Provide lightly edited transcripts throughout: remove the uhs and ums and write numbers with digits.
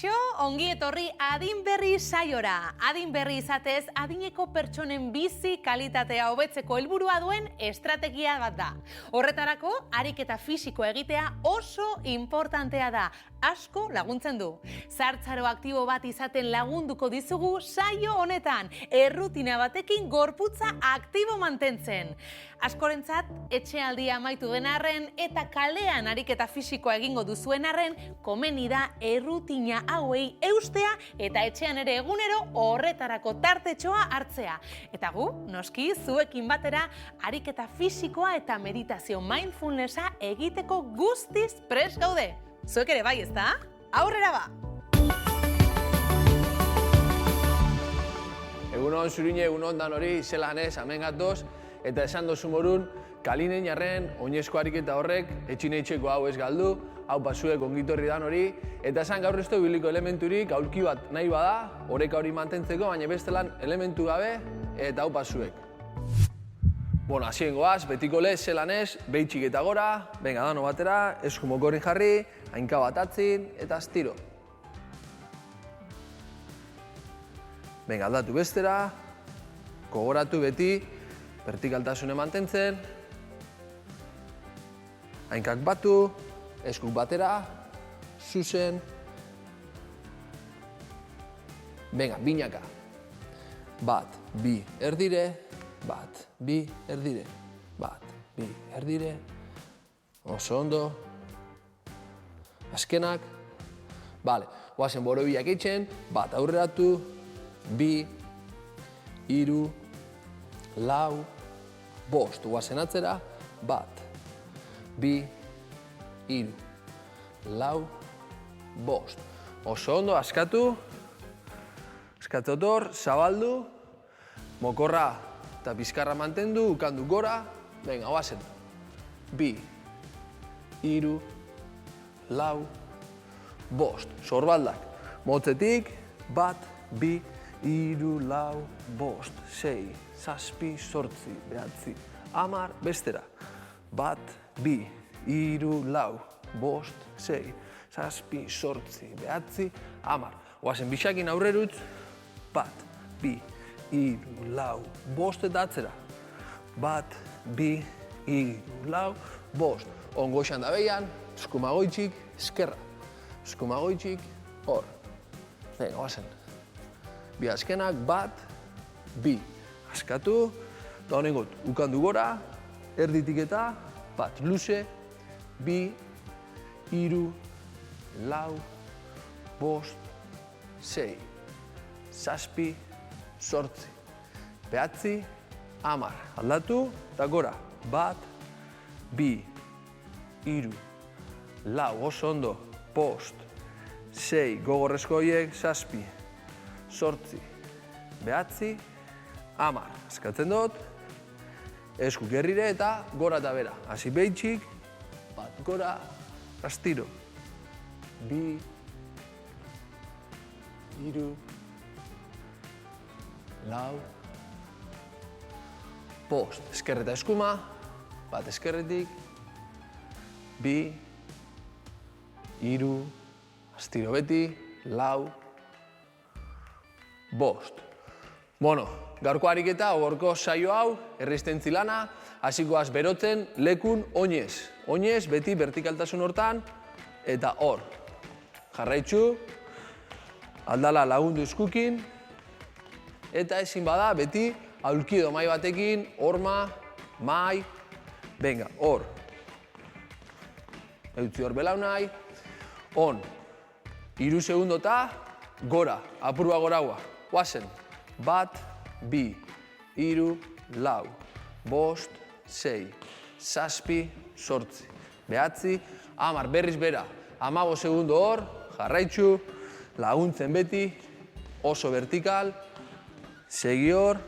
Kaixo, ongi etorri adin berri saiora. Adin berri izatez, adineko pertsonen bizi kalitatea hobetzeko helburua duen estrategia bat da. Horretarako, ariketa fisiko egitea oso importantea da. Asko laguntzen du. Zahartzaro aktibo bat izaten lagunduko dizugu saio honetan, errutina batekin gorputza aktibo mantentzen. Askorentzat, etxealdia amaitu den arren eta kalean ariketa fisikoa egingo duzuen arren, komeni da errutina hauei eustea eta etxean ere egunero horretarako tartetxoa hartzea. Eta gu, noski, zuekin batera, ariketa fisikoa eta meditazio mindfulnessa egiteko guztiz prest gaude. Zuek ere bai, ezta? Aurrera ba! Egunon zurine, egunon dan hori, zelan ez, hemen gatoz, eta esan dozu morun, kalinen jarren, oinezko ariketa horrek, etxineitxeko hau ez galdu, hau pasuek ongitorri dan hori, eta esan gaur ez biliko elementurik, aulki bat nahi bada, oreka hori mantentzeko, baina bestelan elementu gabe, eta hau pasuek. Bueno, hasien goaz, betiko lez, zelan ez, behitxik eta gora, venga, dano batera, esku mokorri jarri, hainka bat atzin, eta astiro. Venga, aldatu bestera, kogoratu beti, vertikaltasune mantentzen, hainkak batu, eskuk batera, zuzen, venga, binaka, bat, bi, erdire, bat, bi, erdire, bat, bi, erdire, oso ondo, azkenak, bale, guazen borobiak eitzen, bat aurreratu, bi, hiru, lau, bost, guazen atzera, bat, bi, hiru, lau, bost, oso ondo, askatu, askatzotor, zabaldu, mokorra eta bizkarra mantendu, ukandu gora, venga, guazen, bi, hiru, lau, bost, sorbaldak, motzetik, bat, bi, hiru, lau, bost, sei, zazpi, zortzi, behatzi, hamar, bestera, bat, bi, hiru, lau, bost, sei, zazpi, zortzi, behatzi, hamar. Oazen bixakin aurrerutz, bat, bi, hiru, lau, bost eta atzera, bat, bi, hiru, lau, bost. Ongo esan da behian, eskumagoitxik, eskerra, eskumagoitxik, hor. Venga, oazen. Bi azkenak, bat, bi. Askatu, da honengot, ukandu gora, erditik eta, bat, luze, bi, hiru, lau, bost, sei, zazpi, zortzi, behatzi, hamar. Aldatu, eta gora, bat, bi, hiru, lau, oso ondo, bost, sei, gogorrezko horiek, zazpi, zortzi, behatzi, hamar. Askatzen dut, esku gerrire eta gora eta bera. Hasi behitxik, bat gora, astiro. Bi, hiru, lau, bost. Eskerreta eskuma, bat eskerretik, bi, hiru, astiro beti, lau, bost. Bueno, gaurko ariketa, gaurko saio hau, errezistentzi lana, hasikoaz berotzen lekun oinez. Oinez, beti vertikaltasun hortan, eta hor. Jarraitzu, aldala lagundu eskukin, eta ezin bada, beti aulki edo mai batekin, horma, mai, venga, hor. Eutzi hor belau nahi, on, 3 segundota, gora, apurua goraua, guazen, bat, bi, hiru, lau, bost, sei, zazpi, zortzi, behatzi, hamar, berriz bera, 15 segundo hor, jarraitzu, laguntzen beti, oso vertikal, segi hor,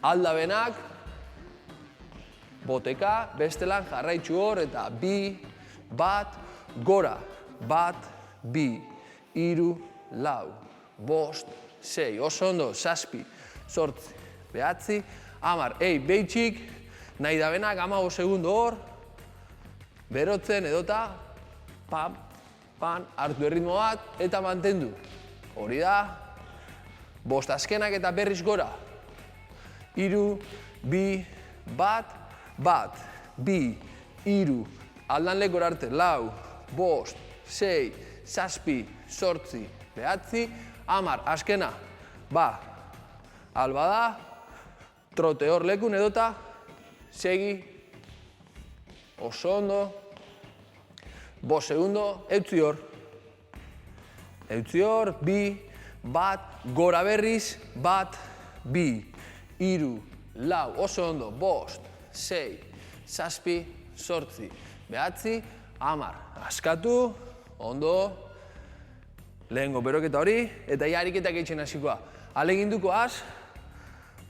aldabenak, boteka, bestelan jarraitzu hor, eta bi, bat, gora, bat, bi, hiru, lau, bost, sei, oso ondo, zazpi, zortzi, behatzi, hamar, behitxik, nahi dabenak, 15 segundo hor, berotzen edota, pam, pan, hartu erritmo bat, eta mantendu. Hori da, 5 azkenak eta berriz gora. 3, 2, 1, 2, 3, aldan lekora arte, 4, 5, 6, 7, 8, 9, 10, azkena, alba da, trote hor lekun edota, segi, oso ondo, 5 segundo, eutzi hor, 2, 1, gora berriz, 1, 2, 3, 4, oso ondo, 5, 6, 7, 8, 9, 10, askatu, ondo, lehengo beroketa hori, eta ja ariketak eitzen hasikoa. Aleginduko az,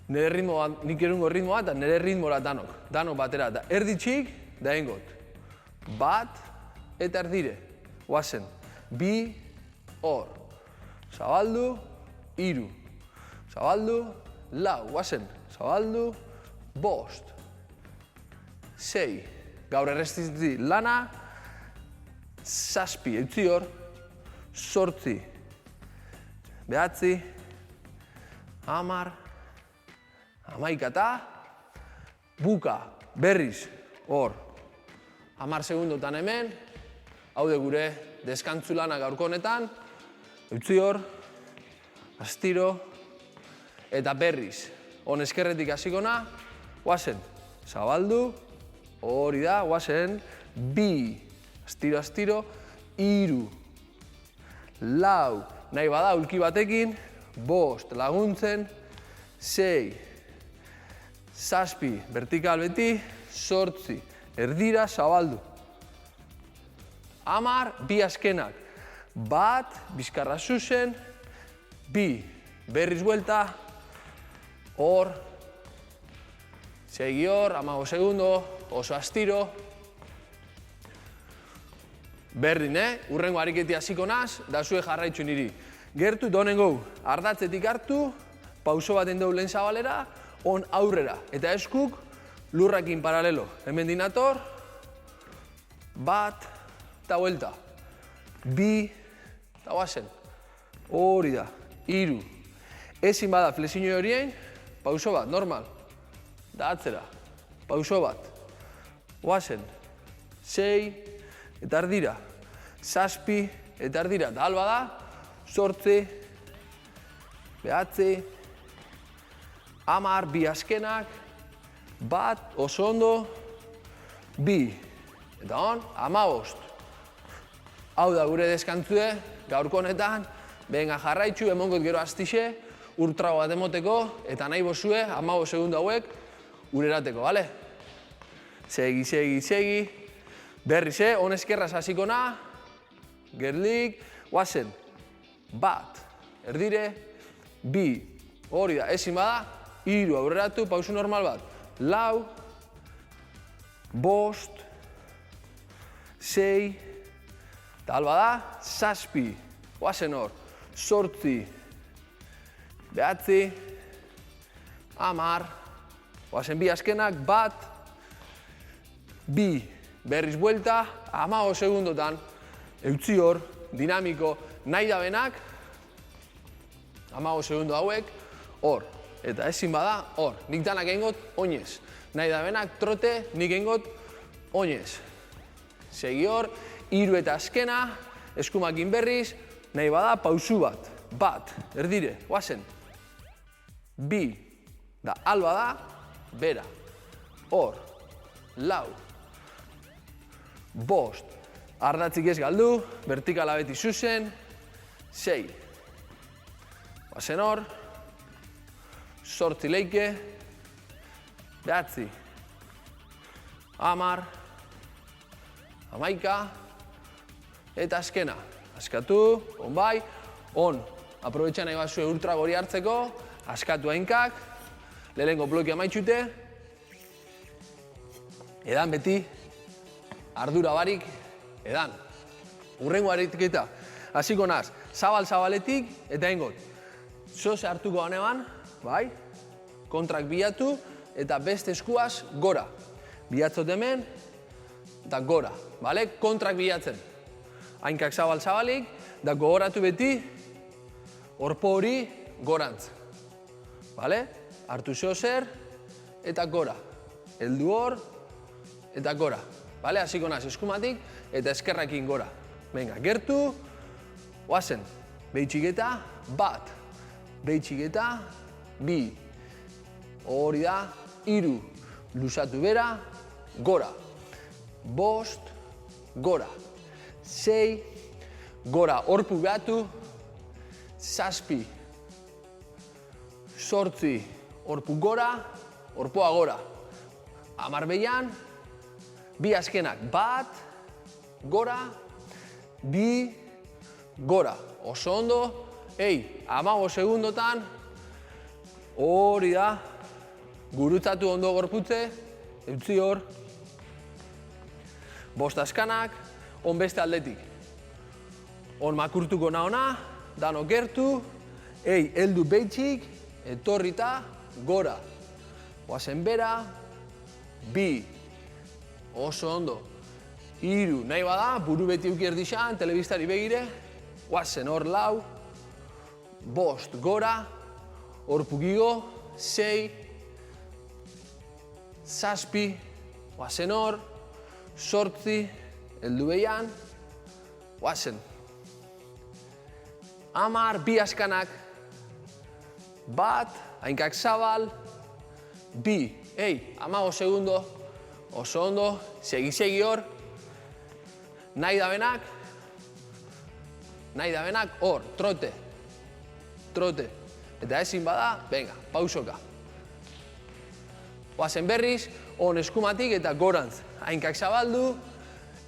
nire ritmoa, nik erungo ritmoa eta nire ritmora danok batera, eta erditxik, da ingot. 1, eta erdire, guazen, 2, hor, zabaldu, 3, zabaldu, 4, guazen, zabaldu, 5, 6, gaur errestitzi lana, 7, eutzi hor, 8, 9, 10, 11 eta buka, berriz, hor, 10 segundotan hemen, haude gure deskantzu lana gaurko honetan, eutzi hor, astiro, eta berriz, hon eskerretik hasikona, guazen, zabaldu, hori da, guazen, 2, astiro, astiro, 3, 4, nahi bada, ulki batekin, 5, laguntzen, 6, 7, vertikal beti, 8, erdira, zabaldu. 10, 2 azkenak, 1, bizkarra zuzen, 2, berriz buelta, hor, segi hor, 15 segundo, oso astiro. Berdin, urrengo ariketi hasiko naz, da zue jarraitzu niri. Gertu, donen gau, ardatzetik hartu, pauso baten dugu lehen zabalera, on aurrera. Eta eskuk, lurrakin paralelo. Hemen dinator, 1, eta vuelta. 2, eta guazen. Hori da, 3. Ezin bada flexiño horien, pauso bat, normal. Da atzera, pauso bat. Guazen, 6, eta erdira, 7, eta erdira, eta alba da, 8, 9, 10, 2 azkenak, 1, oso ondo, 2, eta hon, 15. Hau da gure deskantzue, gaurko honetan, benga jarraitzu, emongot gero astixe, urtrago bat emoteko, eta nahi bozue, 15 segundo hauek, urerateko, bale? Segi, segi, segi. Berriz, hon eskerraz hasiko na, gerlik, guazen, 1, erdire, 2, hori da, ezin bada, 3, aurreratu, pausu normal bat, 4, 5, 6, eta alba da, 7, guazen hor, 8, 9, 10, guazen 2 azkenak, 1, 2, berriz buelta, 15 segundotan, eutzi hor, dinamiko, nahi dabenak, 15 segundo hauek, hor. Eta ezin bada, hor. Nik danak egingot, oinez. Nahi dabenak, trote, nik egingot, oinez. Segi hor, 3 eta azkena, eskumakin berriz, nahi bada, pausu bat. 1, erdire, guazen. 2, da alba da, bera. Hor, 4, 5, ardatzik ez galdu, vertikala beti zuzen, 6, guazen hor, 8 leike, 9, 10, 11, eta azkena. Askatu, on bai, on, aprobetxan nahi bazue ultra gori hartzeko, askatu hainkak, lehenko blokia maitxute, edan beti, ardura barik, edan. Urrengo ariketa, hasiko naz, zabal-zabaletik eta ingot. Zoze hartuko ganeban, bai, kontrak bilatu eta beste eskuaz gora. Bilatzot hemen eta gora, bale? Kontrak bilatzen. hainkak zabalik, da gogoratu beti, orpo hori gorantz. Bale? Hartu zeo zer, eta gora. Heldu hor, eta gora. Bale? Hasiko naz eskumatik, eta eskerrakin gora. Venga, gertu, oazen. Behitxiketa, bat. Behitxiketa, bi. Hori da, hiru. Luzatu bera, gora. Bost, gora. Sei, gora. Orpu behatu, zazpi. Zortzi, orpu gora, orpoa gora. 10 behian, bi azkenak. Bat, gora, bi, gora. Oso ondo, 15 segundotan, hori da, gurutzatu ondo gorputze, utzi hor, 5 azkanak, on beste aldetik. On makurtuko naona, dano gertu, heldu behitxik, etorrita, gora. Oazen bera, bi, oso ondo. 3, nahi bada, buru beti uki erdixan, telebistari begire, oazen hor 4, 5, gora, hor pugigo, 6, 7, oazen hor, 8, heldu behian, oazen. 10, bi askanak, bat, hainkak zabal, bi, 15 segundo, oso ondo, segi hor, nahi dabenak, hor, trote, eta ezin bada, venga, pausoka. Oazen berriz, on eskumatik eta gorantz, hainkak zabaldu,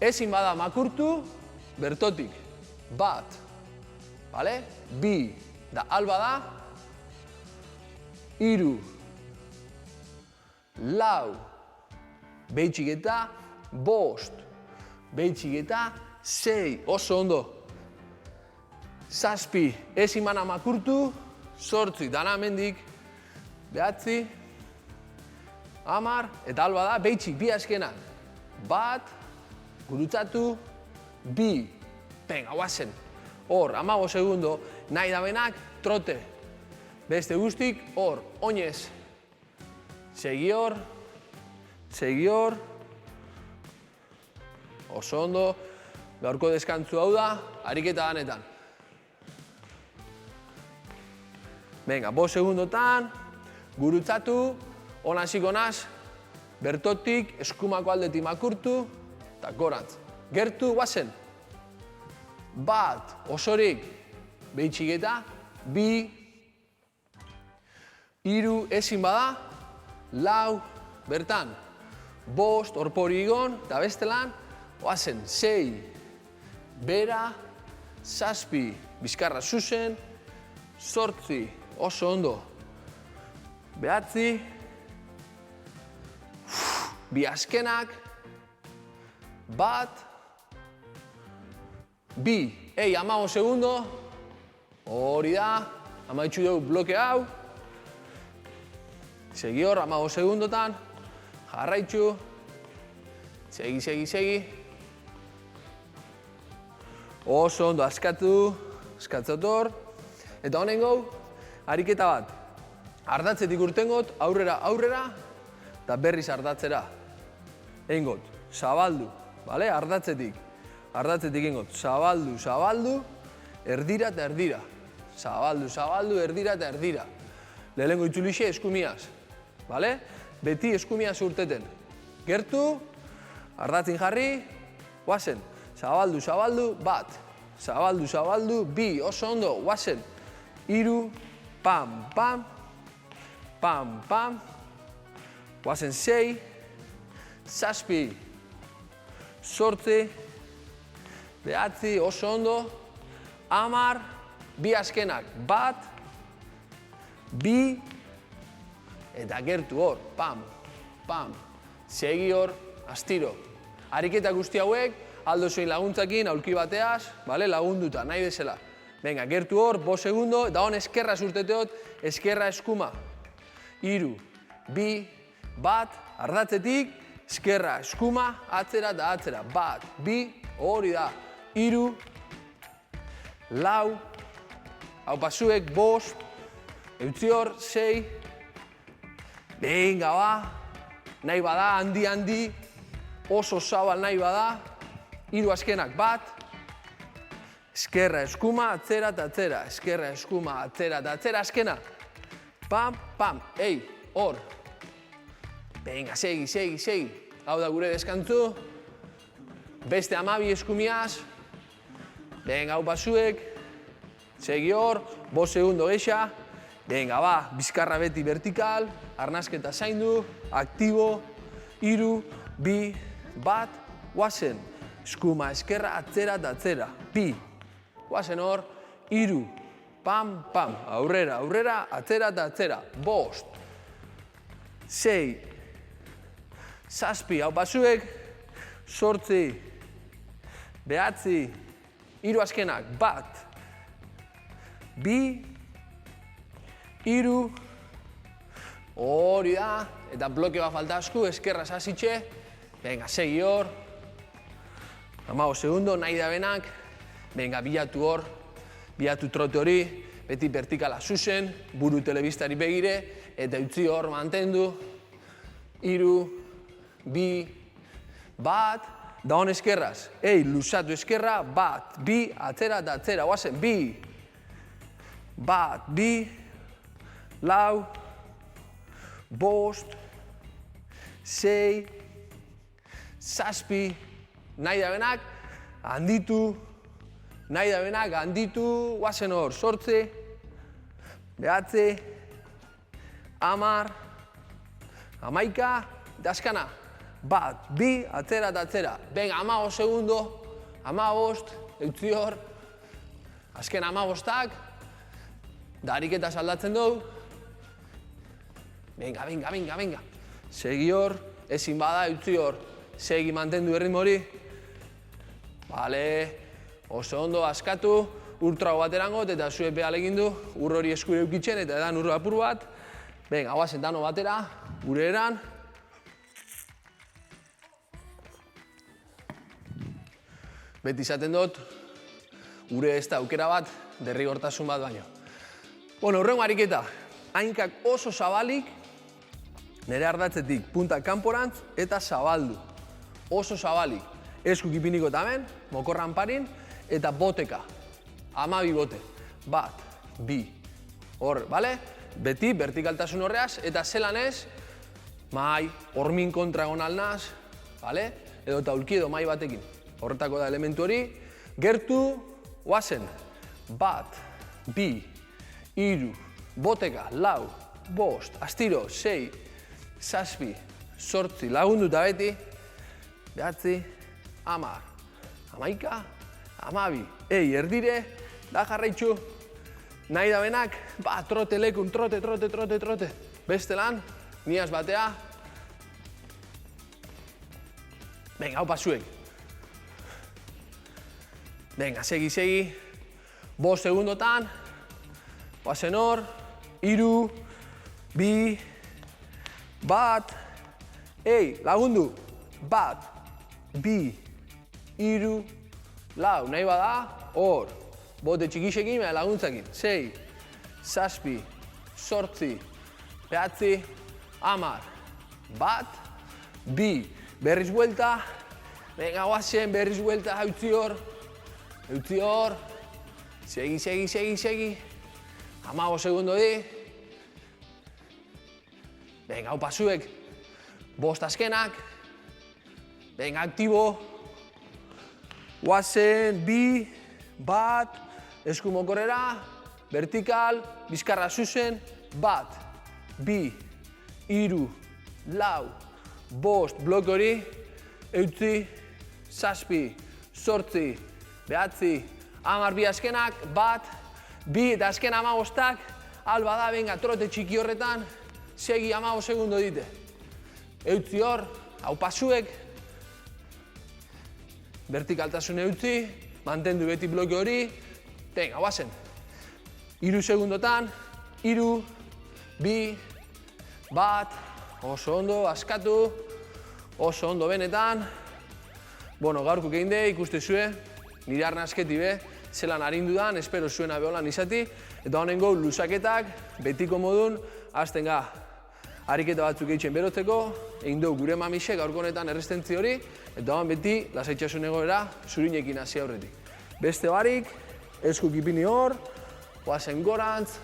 ezin bada makurtu, bertotik, bat, bale? Bi, da alba da, 3, 4, behitxiketa, 5, behitxiketa, 6, oso ondo. 7, ezin bana makurtu, 8, dana hemendik, 9, 10, eta alba da, behitxik, bi azkenak. Bat, gurutzatu, bi, venga, oazen. Hor, 15 segundo, nahi dabenak, trote. Beste guztik, hor, oinez. Segi hor, oso ondo, gaurko deskantzu hau da, ariketa danetan. Venga, 5 segundotan, gurutzatu, on hasiko naz, bertotik, eskumako aldetik makurtu, eta gorantz. Gertu, guazen. Bat, osorik, behitxiketa, bi, 3, ezin bada, 4, bertan, 5, orpori igon, eta bestelan, oazen, 6, bera, 7, bizkarra zuzen, 8, oso ondo, 9, bi azkenak, bat, bi, 15 segundo, hori da, amaitxu dugu bloke hau, segi hor, 15 segundotan, jarraitxu, segi. Oso ondo, askatzotor, eta honengo, ariketa bat. Ardatzetik urtengot, aurrera, eta berriz ardatzera. Eingot, zabaldu, bale? Ardatzetik ingot, zabaldu, erdira eta erdira. Zabaldu, erdira eta erdira. Lehenengo itzulixe eskumiaz, bale? Beti eskumiaz urteten. Gertu, ardatzin jarri, guazen. Zabaldu, bat. Zabaldu, bi, oso ondo, guazen. 3, pam. Guazen 6, 7, 8, 9, oso ondo. 10, bi azkenak, bat, bi, eta gertu hor, pam. Segi hor, astiro. Ariketa guzti hauek, aldo zoin laguntzakin, aulki bateaz, lagunduta, nahi bezala. Venga, gertu hor, 5 segundo, eta hon eskerra zurteteot, eskerra eskuma. 3, 2, bat, ardatzetik, eskerra eskuma, atzera eta atzera. Bat, bi, hori da. 3, 4, hau pasuek, 5, eutzi hor, 6, venga, ba, nahi bada, handi, oso zabal nahi bada, 3 azkenak, 1, eskerra, eskuma, atzera eta atzera, eskerra, eskuma, atzera eta atzera, azkena, pam, pam, ei, hor, venga, segi, hau da gure deskantzu, beste 12 eskumiaz, venga, hau pasuek, segi hor, 5 segundo geixa, venga, ba, bizkarra beti vertikal, arnasketa zaindu, aktibo, 3, 2, 1, guazen, eskuma, eskerra, atzera eta atzera, bi, guazen hor, 3, pam, pam, aurrera, atzera eta atzera, 5, 6, 7, hau pasuek, 8, 9, 3 azkenak, 1, 2, 3, hori da, eta bloke bat falta asku, eskerra sasitxe, venga, segi hor, 15 segundo, nahi da benak, venga, bilatu hor, bilatu trote hori, beti vertikala zuzen, buru telebistari begire, eta utzi hor mantendu, 3, 2, 1, da hon eskerraz, ei, luzatu eskerra, 1, 2, atzera eta atzera, guazen, 2, 1, 2, 4, 5, 6, 7, nahi da benak, handitu, guazen hor, 8, 9, 10, 11, eta azkana, 1, 2, atzera eta atzera, venga, 15 segundo, 15, eutzi hor, azken 15ak, da ariketa aldatzen dugu, venga, segi hor, ezin bada, eutzi hor, segi mantendu erritmo hori, bale, oso ondo askatu, ultrago baterangot, eta zuek behal egin du, ur hori eskure eukitzen, eta edan ur apur bat, venga, guazen dano batera, gure eran, beti izaten dut, gure ez da aukera bat, derrigortasun bat baino. Bueno, hurrengo ariketa, hainkak oso zabalik, nire ardatzetik punta kanporantz eta zabaldu. Oso zabalik, eskuk ipiniko tamen, mokorran parin, eta boteka, 12 bote. 1, 2, hor, bale? Beti, vertikaltasun horreaz, eta zelan ez, mai, hormin kontra egon alnaz, bale? Edo eta ulki edo mai batekin. Horretako da elementu hori, gertu, guazen, 1, 2, 3, boteka, 4, 5, astiro, 6, 7, 8, lagundu eta beti, 9, 10, 11, 12, ei, erdire, da jarraitzu, nahi da benak, ba, trote lekun, trote, beste lan, niaz batea, venga, hau pasuek. Venga, segi, 5 segundotan, guazen hor, 3, 2, 1, ei, lagundu, 1, 2, 3, 4, nahi bada, hor, bote txikixekin, laguntzakin, 6, 7, 8, 9, 10, 1, 2, berriz buelta, venga, guazen, berriz buelta, utzi hor, segi, 15 segundo di, venga, hau pasuek, 5 azkenak, venga, aktibo, guazen, 2, 1, esku mokorrera, vertikal, bizkarra zuzen, 1, 2, 3, 4, 5, blok hori, eutzi, 7, 8, 9, 10, 2 azkenak, 1, 2 eta azken 15ak, alba da, venga, trote txiki horretan, segi 15 segundo dite. Eutzi hor, hau pasuek, vertikaltasun eutzi, mantendu beti bloke hori, venga, guazen. 3 segundotan, 3, 2, 1, oso ondo, askatu, oso ondo benetan. Bueno, gaurko egin de, ikuste zue, nire arnasketi be, zelan arindu dan, espero zuena beholan izati, eta honengo luzaketak, betiko modun, azten ga, ariketa batzuk eitzen berotzeko, egin dugu gure mamisek gaurko honetan errestentzi hori, eta hon beti, lasaitxasun egoera, zurinekin hasi aurretik. Beste barik, eskuk ipini hor, oazen gorantz,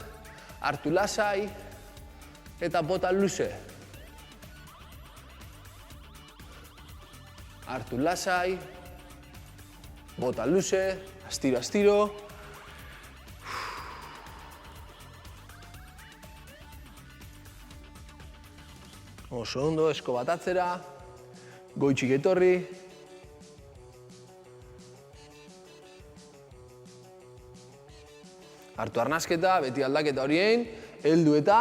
hartu lasai, eta bota luze. Hartu lasai, bota luze, astiro, astiro. Oso ondo, esko bat atzera, goitxik etorri. Hartu arnasketa, beti aldaketa horien, heldu eta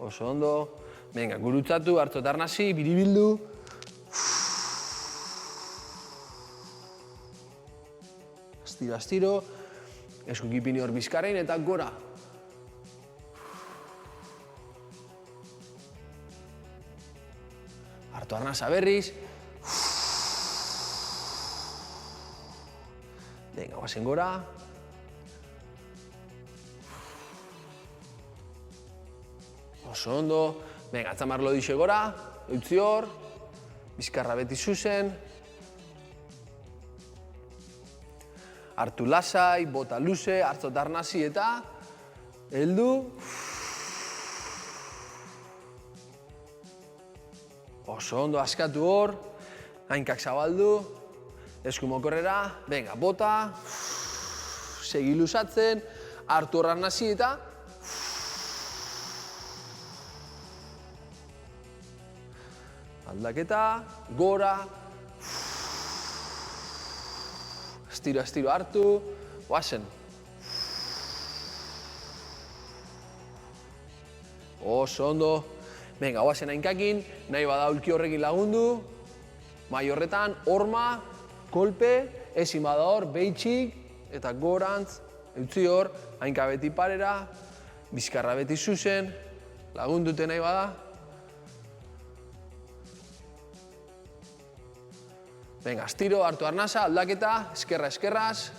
oso ondo. Venga, gurutzatu, hartu eta arnasi, biribildu. Astiro, astiro. Eskuk ipini hor bizkarrein eta gora. Hartu arnasa berriz. Venga, guazen gora. Oso ondo. Venga, atzamarlo dixe gora. Eutzi hor. Bizkarra beti zuzen. Hartu lasai, bota luze, hartzot arnasi eta heldu. Oso ondo, askatu hor. Hainkak zabaldu. Esku mokorrera, venga, bota, segi luzatzen, hartu horran nazi eta aldaketa, gora, astiro, astiro hartu, oazen. Oso ondo, venga, oazen hainkakin, nahi bada ulki horrekin lagundu, mai horretan, horma, kolpe, ezin bada hor, behitxik, eta gorantz, eutzi hor, hainka beti parera, bizkarra beti zuzen, lagundute nahi bada. Venga, astiro, hartu arnasa, aldaketa, eskerra eskerraz,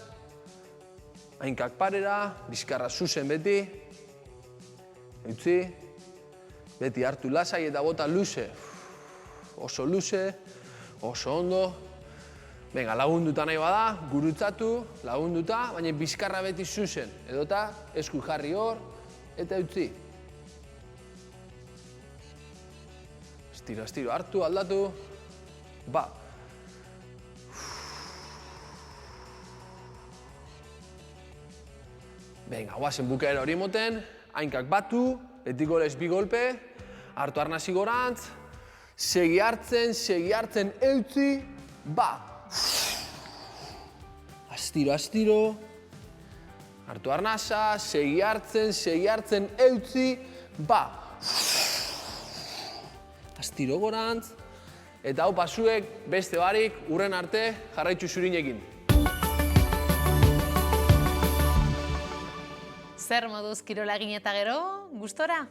hainkak parera, bizkarra zuzen beti, eutzi, beti hartu lasai eta bota luze, oso luze, oso ondo. Venga, lagunduta nahi bada, gurutzatu, lagunduta, baina bizkarra beti zuzen. Edota, esku jarri hor, eta utzi. Astiro, astiro, hartu, aldatu, ba. Venga, guazen bukaera hori moten, hainkak batu, betiko lez bi golpe, hartu arnasi gorantz, segi hartzen, eutzi, ba. Astiro, astiro, hartu arnasa, segi hartzen, eutzi, ba. Astiro gorantz, eta hau pasuek beste barik, urren arte jarraitzu zurinekin. Zer moduz kirola egin eta gero, gustora?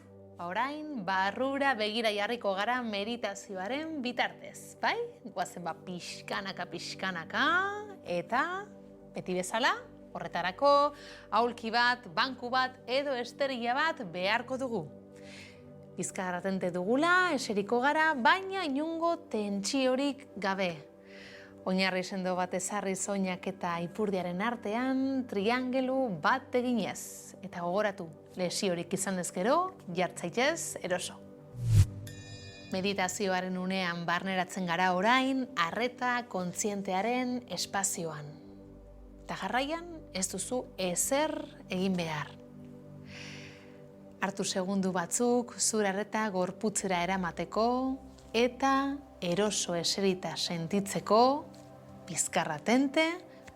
Orain, barrura begira jarriko gara meditazioaren bitartez, bai? Guazen pixkanaka, eta beti bezala, horretarako, aulki bat, banku bat edo esterila bat beharko dugu. Bizkarra tente dugula, eseriko gara, baina inungo tentsiorik gabe. Oinarri sendo bat ezarri oinak eta ipurdiaren artean, triangelu bat eginez. Eta gogoratu, lesiorik izan dezkero, jartzaitez eroso. Meditazioaren unean barneratzen gara orain, arreta kontzientearen espazioan. Eta jarraian, ez duzu ezer egin behar. Hartu segundu batzuk, zure arreta gorputzera eramateko, eta eroso eserita sentitzeko, bizkarra tente,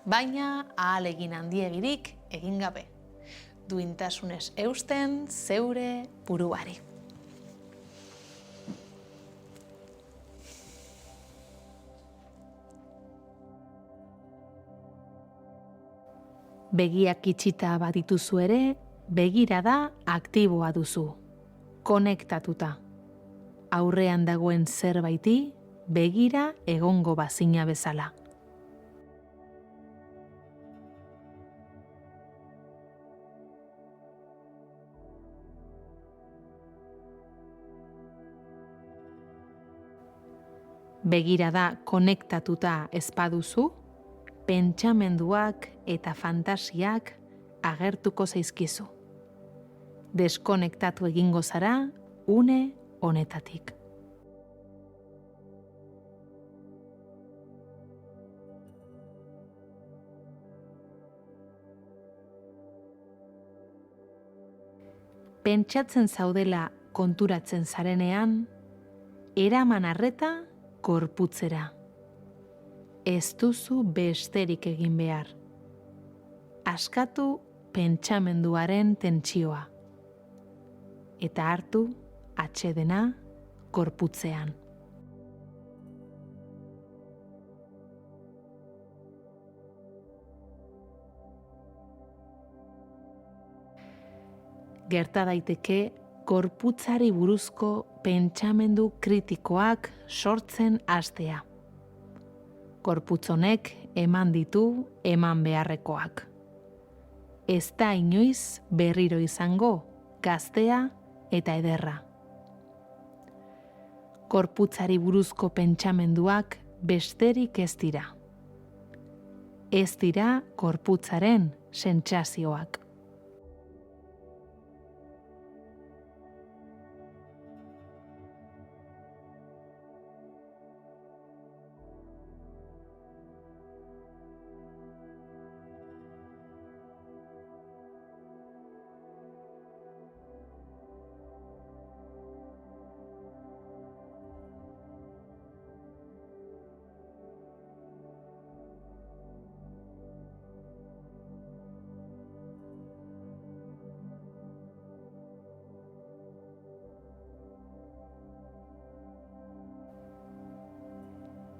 baina ahalegin handiegirik egin gabe. Duintasunez eusten zeure buruari. Begiak itxita badituzu ere, begirada aktiboa duzu. Konektatuta. Aurrean dagoen zerbaiti begira egongo bazina bezala. Begirada konektatuta ez baduzu, pentsamenduak eta fantasiak agertuko zaizkizu. Deskonektatu egingo zara une honetatik. Pentsatzen zaudela konturatzen zarenean, eraman arreta gorputzera. Ez duzu besterik egin behar. Askatu pentsamenduaren tentsioa. Eta hartu atsedena gorputzean. Gerta daiteke gorputzari buruzko pentsamendu kritikoak sortzen hastea. Gorputz honek eman ditu eman beharrekoak. Ez da inoiz berriro izango gaztea eta ederra. Gorputzari buruzko pentsamenduak besterik ez dira. Ez dira gorputzaren sentsazioak.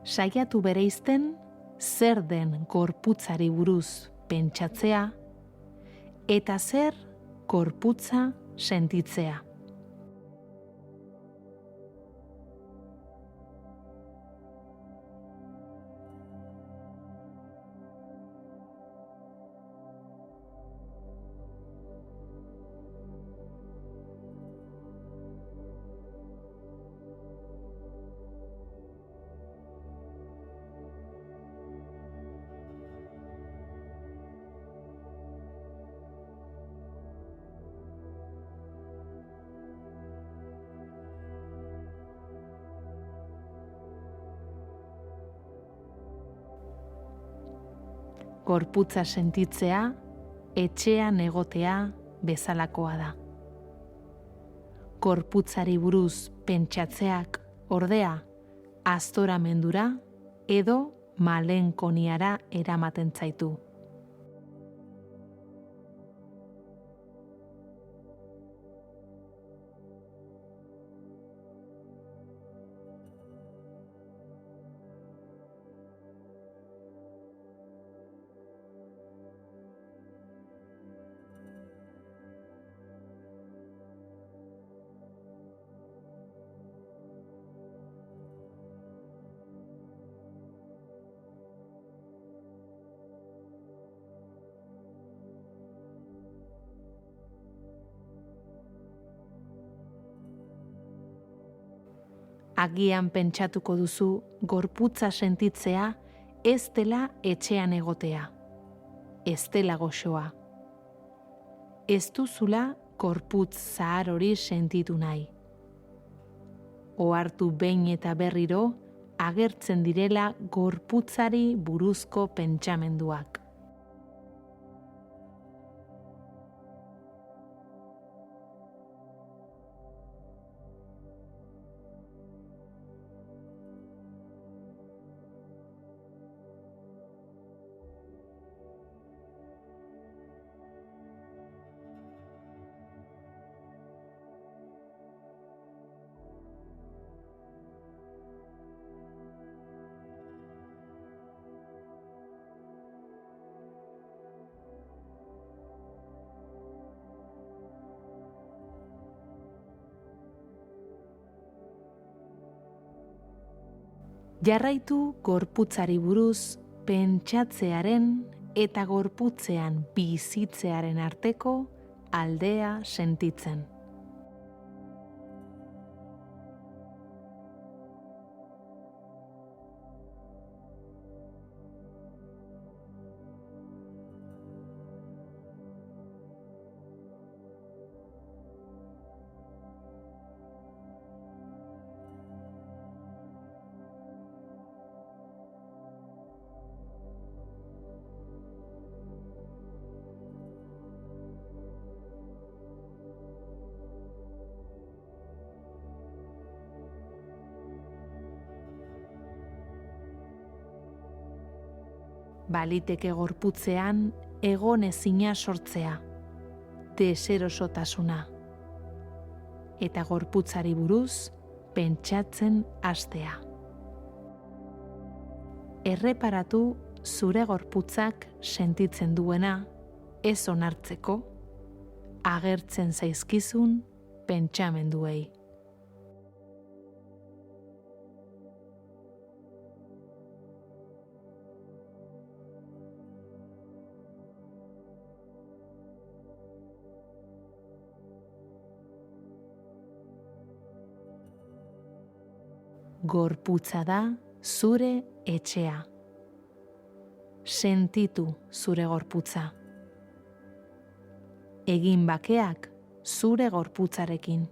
Saiatu bereizten zer den gorputzari buruz pentsatzea eta zer gorputza sentitzea. Gorputza sentitzea, etxean egotea bezalakoa da. Gorputzari buruz pentsatzeak, ordea, aztoramendura edo malenkoniara eramaten zaitu. Agian pentsatuko duzu gorputza sentitzea ez dela etxean egotea, ez dela goxoa. Ez duzula gorputz zahar hori sentitu nahi. Ohartu behin eta berriro agertzen direla gorputzari buruzko pentsamenduak. Jarraitu gorputzari buruz pentsatzearen eta gorputzean bizitzearen arteko aldea sentitzen. Baliteke gorputzean egonezina sortzea, deserosotasuna, eta gorputzari buruz pentsatzen hastea. Erreparatu zure gorputzak sentitzen duena ez onartzeko, agertzen zaizkizun pentsamenduei. Gorputza da zure etxea. Sentitu zure gorputza. Egin bakeak zure gorputzarekin.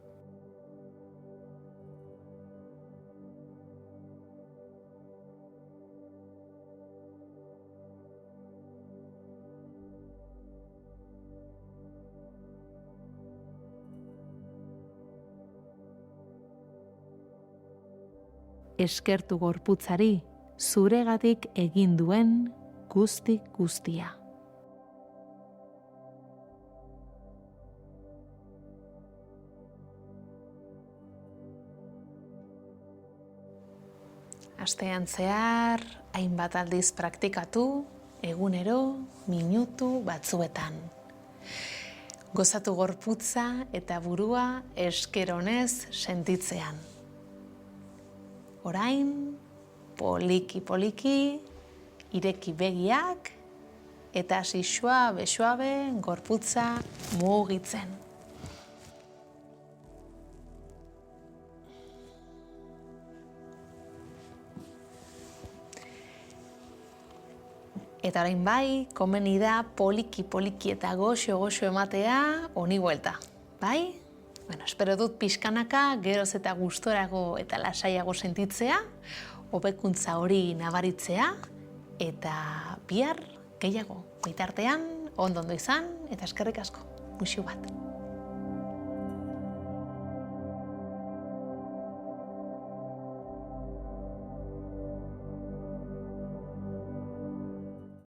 Eskertu gorputzari zuregatik egin duen guztia. Astean zehar, hainbat aldiz praktikatu, egunero, minutu batzuetan. Gozatu gorputza eta burua esker onez sentitzean. Orain, poliki, ireki begiak eta hasi suabe gorputza mugitzen. Eta orain bai, komeni da poliki eta goxo ematea honi buelta, bai? Bueno, espero dut pixkanaka geroz eta gustorago eta lasaiago sentitzea, hobekuntza hori nabaritzea, eta bihar gehiago. Bitartean, ondo izan eta eskerrik asko. Muxu bat.